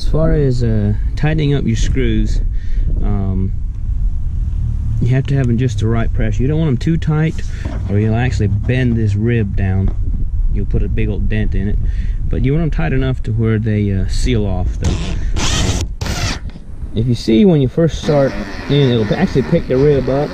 far as tightening up your screws, you have to have them just the right pressure. You don't want them too tight, or you'll actually bend this rib down. You'll put a big old dent in it. But you want them tight enough to where they seal off, though. If you see when you first start in, it'll actually pick the rib up.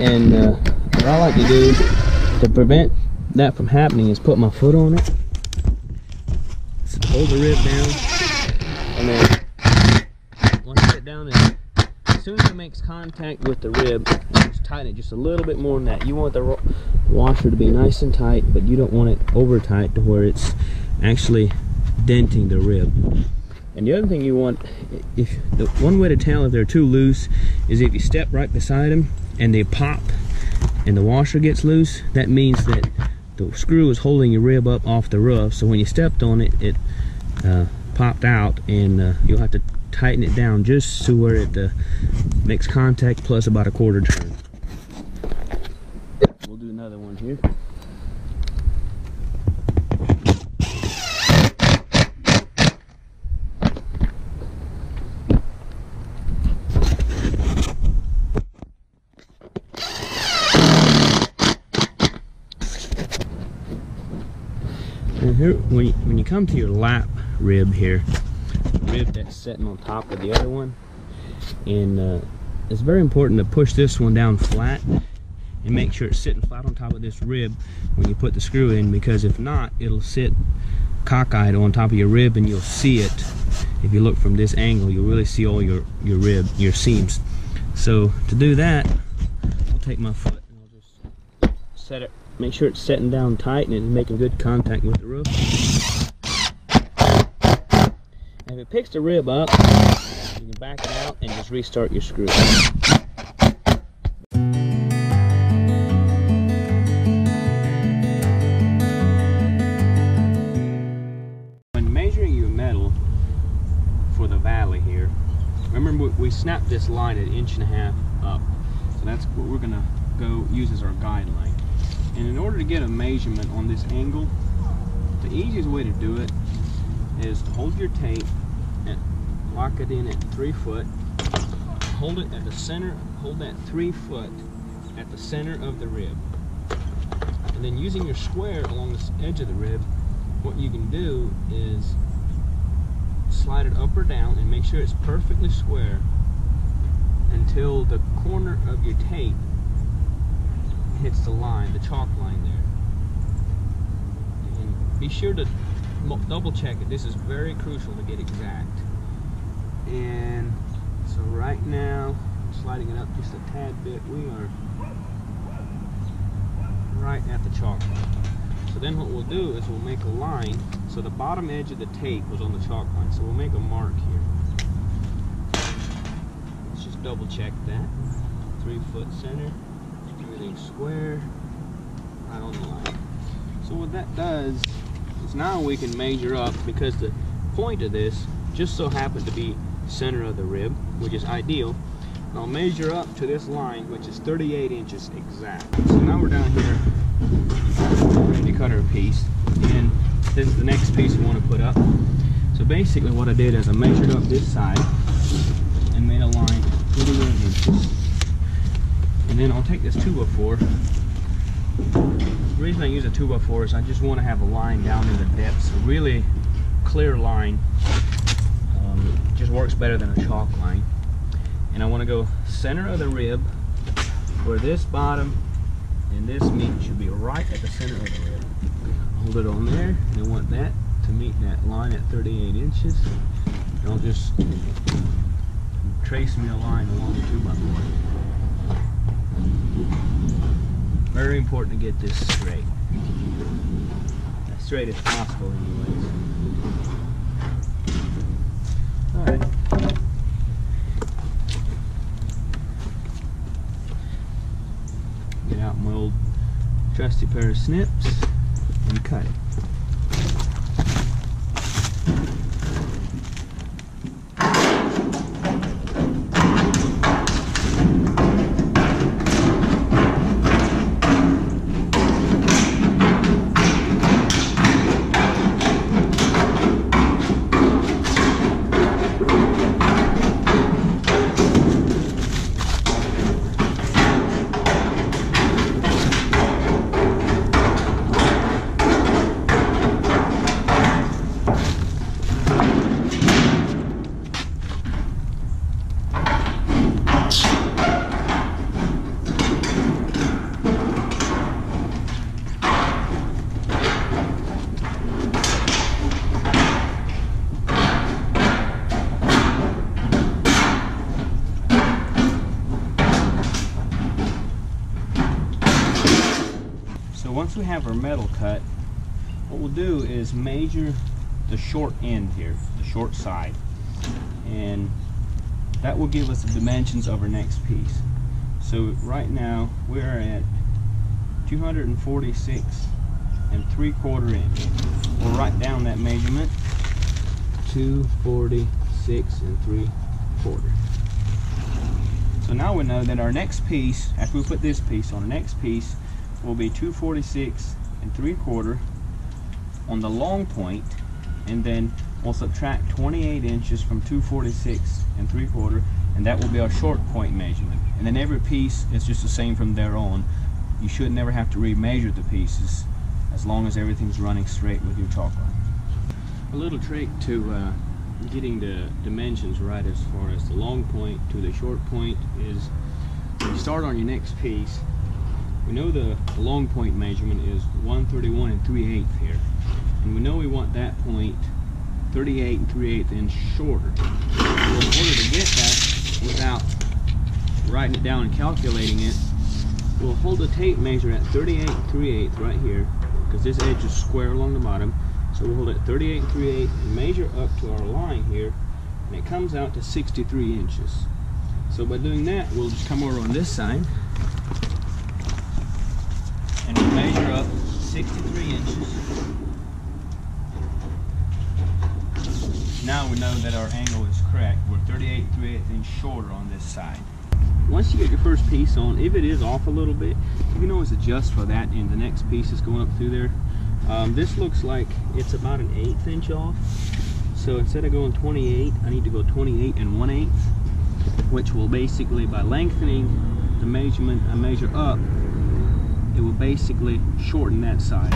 And what I like to do to prevent that from happening is put my foot on it, hold the rib down, and then once you get down there, as soon as it makes contact with the rib, just tighten it just a little bit more than that. You want the washer to be nice and tight, but you don't want it over tight to where it's actually denting the rib. And the other thing you want, one way to tell if they're too loose is if you step right beside them and they pop and the washer gets loose, that means that the screw is holding your rib up off the roof. So when you stepped on it, it popped out, and you'll have to tighten it down just to where it makes contact plus about a quarter turn. We'll do another one here. And here, when you come to your lap rib here, the rib that's sitting on top of the other one, and it's very important to push this one down flat and make sure it's sitting flat on top of this rib when you put the screw in, because if not, it'll sit cockeyed on top of your rib and you'll see it. If you look from this angle, you'll really see all your rib, your seams. So to do that, I'll take my foot and I'll just set it, make sure it's setting down tight and it's making good contact with the roof. And if it picks the rib up, you can back it out and just restart your screw. When measuring your metal for the valley here, remember we snapped this line at 1.5 inches up. So that's what we're gonna go use as our guideline. And in order to get a measurement on this angle, the easiest way to do it is to hold your tape and lock it in at 3 foot. Hold it at the center, hold that 3 foot at the center of the rib. And then using your square along the edge of the rib, what you can do is slide it up or down and make sure it's perfectly square until the corner of your tape hits the line, the chalk line there. And be sure to double check it. This is very crucial to get exact. And so right now, sliding it up just a tad bit, we are right at the chalk line. So then what we'll do is we'll make a line. So the bottom edge of the tape was on the chalk line, so we'll make a mark here. Let's just double check that. 3 foot center. Everything square, right on the line. So what that does is now we can measure up, because the point of this just so happened to be center of the rib, which is ideal. And I'll measure up to this line, which is 38 inches exact. So now we're down here ready to cut our piece, and this is the next piece we want to put up. So basically what I did is I measured up this side and made a line 38 inches. And then I'll take this 2x4. The reason I use a 2x4 is I just want to have a line down in the depths, a really clear line. It just works better than a chalk line. And I want to go center of the rib, where this bottom and this meat should be right at the center of the rib. Hold it on there, and I want that to meet that line at 38 inches. And I'll just trace me a line along the 2x4. Very important to get this straight. As straight as possible anyways. Alright. Get out my old trusty pair of snips and cut it. So once we have our metal cut, what we'll do is measure the short end here, the short side, and that will give us the dimensions of our next piece. So right now we're at 246 3/4 inch. We'll write down that measurement, 246 3/4. So now we know that our next piece, after we put this piece on, the next piece will be 246 3/4 on the long point, and then we'll subtract 28 inches from 246 3/4, and that will be our short point measurement. And then every piece is just the same from there on. You should never have to remeasure the pieces as long as everything's running straight with your chalk line. A little trick to getting the dimensions right as far as the long point to the short point is when you start on your next piece, we know the long point measurement is 131 3/8 here, and we know we want that point 38 3/8 inch shorter. So in order to get that without writing it down and calculating it, we'll hold the tape measure at 38 3/8 right here, because this edge is square along the bottom. So we'll hold it 38 3/8 and measure up to our line here, and it comes out to 63 inches. So by doing that, we'll just come over on this side and we'll measure up 63 inches. Now we know that our angle is correct. We're 38 3/8 inch shorter on this side. Once you get your first piece on, if it is off a little bit, you can always adjust for that, and the next piece is going up through there. This looks like it's about an 1/8 inch off. So instead of going 28, I need to go 28 1/8, which will basically, by lengthening the measurement I measure up, it will basically shorten that side.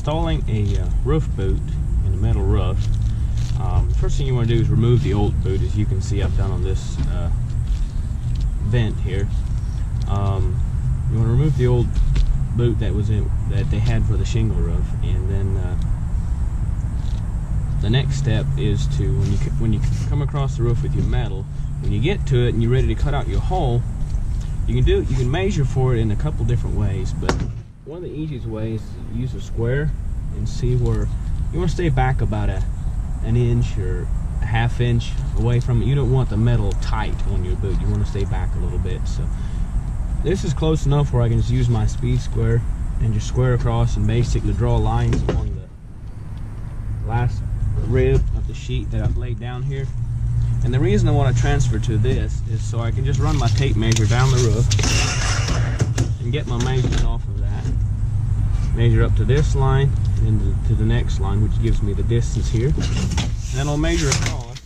Installing a roof boot in a metal roof, the first thing you want to do is remove the old boot. As you can see, I've done on this vent here. You want to remove the old boot that they had for the shingle roof, and then the next step is to, when you come across the roof with your metal, when you get to it and you're ready to cut out your hole, you can measure for it in a couple different ways, but one of the easiest ways is to use a square and see where you want to stay back about an inch or a half inch away from it. You don't want the metal tight on your boot. You want to stay back a little bit. So this is close enough where I can just use my speed square and just square across and basically draw lines along the last rib of the sheet that I've laid down here. And the reason I want to transfer to this is so I can just run my tape measure down the roof and get my measurement off of that. Measure up to this line and to the next line, which gives me the distance here. And then I'll measure across,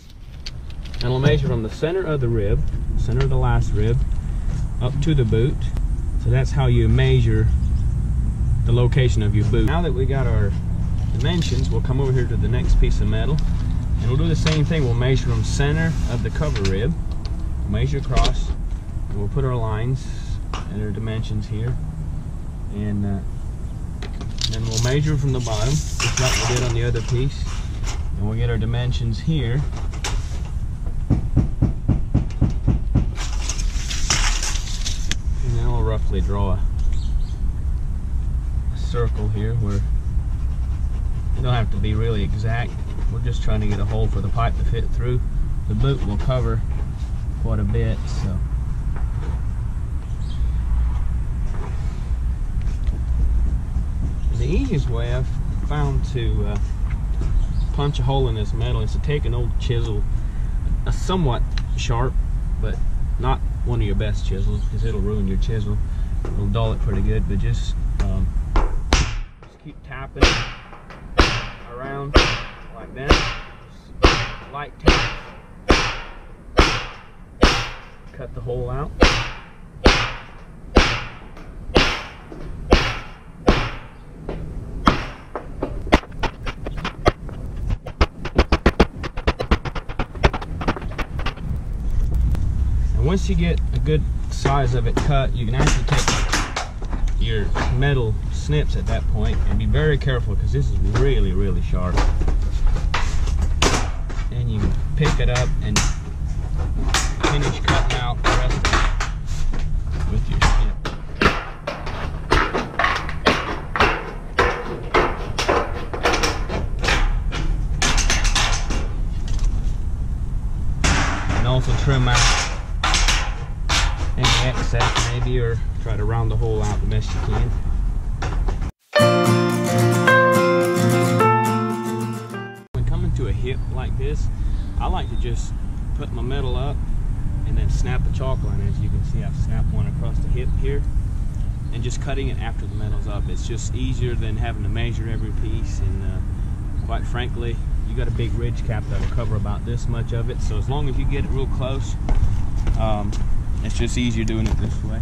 and I'll measure from the center of the rib, center of the last rib, up to the boot. So that's how you measure the location of your boot. Now that we got our dimensions, we'll come over here to the next piece of metal, and we'll do the same thing. We'll measure from center of the cover rib, measure across we'll put our lines and our dimensions here, and then we'll measure from the bottom, just like we did on the other piece, and we'll get our dimensions here. And then we'll roughly draw a circle here where you don't have to be really exact. We're just trying to get a hole for the pipe to fit through. The boot will cover quite a bit, so. The easiest way I've found to punch a hole in this metal is to take an old chisel, a somewhat sharp, but not one of your best chisels, because it'll ruin your chisel. It'll dull it pretty good, but just keep tapping around like that. Just light tap. Cut the hole out. And once you get a good size of it cut, you can actually take your metal snips at that point, and be very careful because this is really, really sharp. And you pick it up and finish cutting out the rest of it with your snip. And also trim out any excess maybe, or try to round the hole out the best you can. When coming to a hip like this, I like to just put my metal up and then snap the chalk line. As you can see, I've snapped one across the hip here, and just cutting it after the metal's up. It's just easier than having to measure every piece, and quite frankly, you got a big ridge cap that will cover about this much of it, so as long as you get it real close, it's just easier doing it this way.